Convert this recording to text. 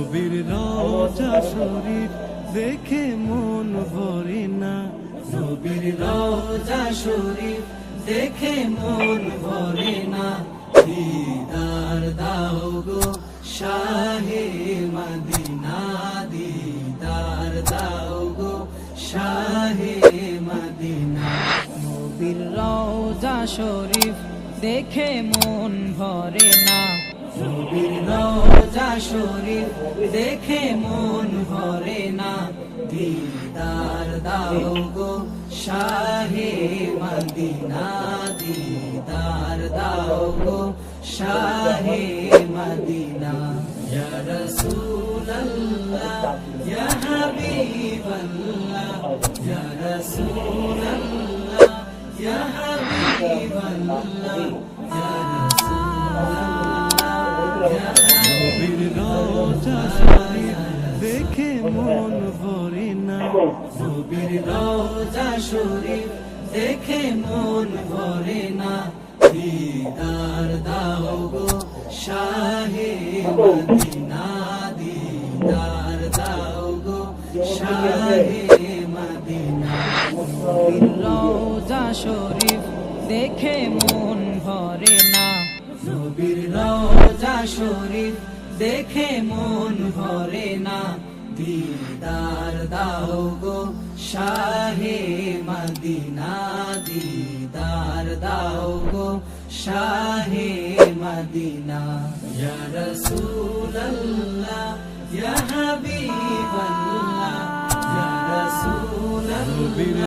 নবীর রওজা শরীফ দেখে মন ভরে না, নবীর রওজা শরীফ দেখে মন ভরে না। দিদার দাও গো শাহে মদিনা, দিদার দাও গো শাহে মদিনা। নবীর রওজা শরীফ দেখে মন ভরে না, নবীর রওজা শরীফ দেখে মন ভরে না। দিদার দাও গো শাহে মদিনা, দিদার দাও গো শাহে মদিনা। ইয়া রাসূলুল্লাহ ইয়া হাবিবাল্লাহ, ইয়া রাসূলুল্লাহ ইয়া হাবিবাল্লাহ, ইয়া নবীর রওজা শরীফ দেখে মন ভরে না, নবীর রওজা শরীফ দেখে মন ভরে না। দিদার দাও গো শাহে মদিনা, দিদার দাও গো শাহে মদিনা। নবীর রওজা শরীফ দেখে মন ভরে না, নবীর রওজা শরীফ দেখে মন ভরে না। দিদার দাও গো শাহে মদিনা, দিদার দাও গো শাহে মদিনা। ইয়া রাসূলুল্লাহ ইয়া হাবিবাল্লাহ, ইয়া রাসূলুল্লাহ।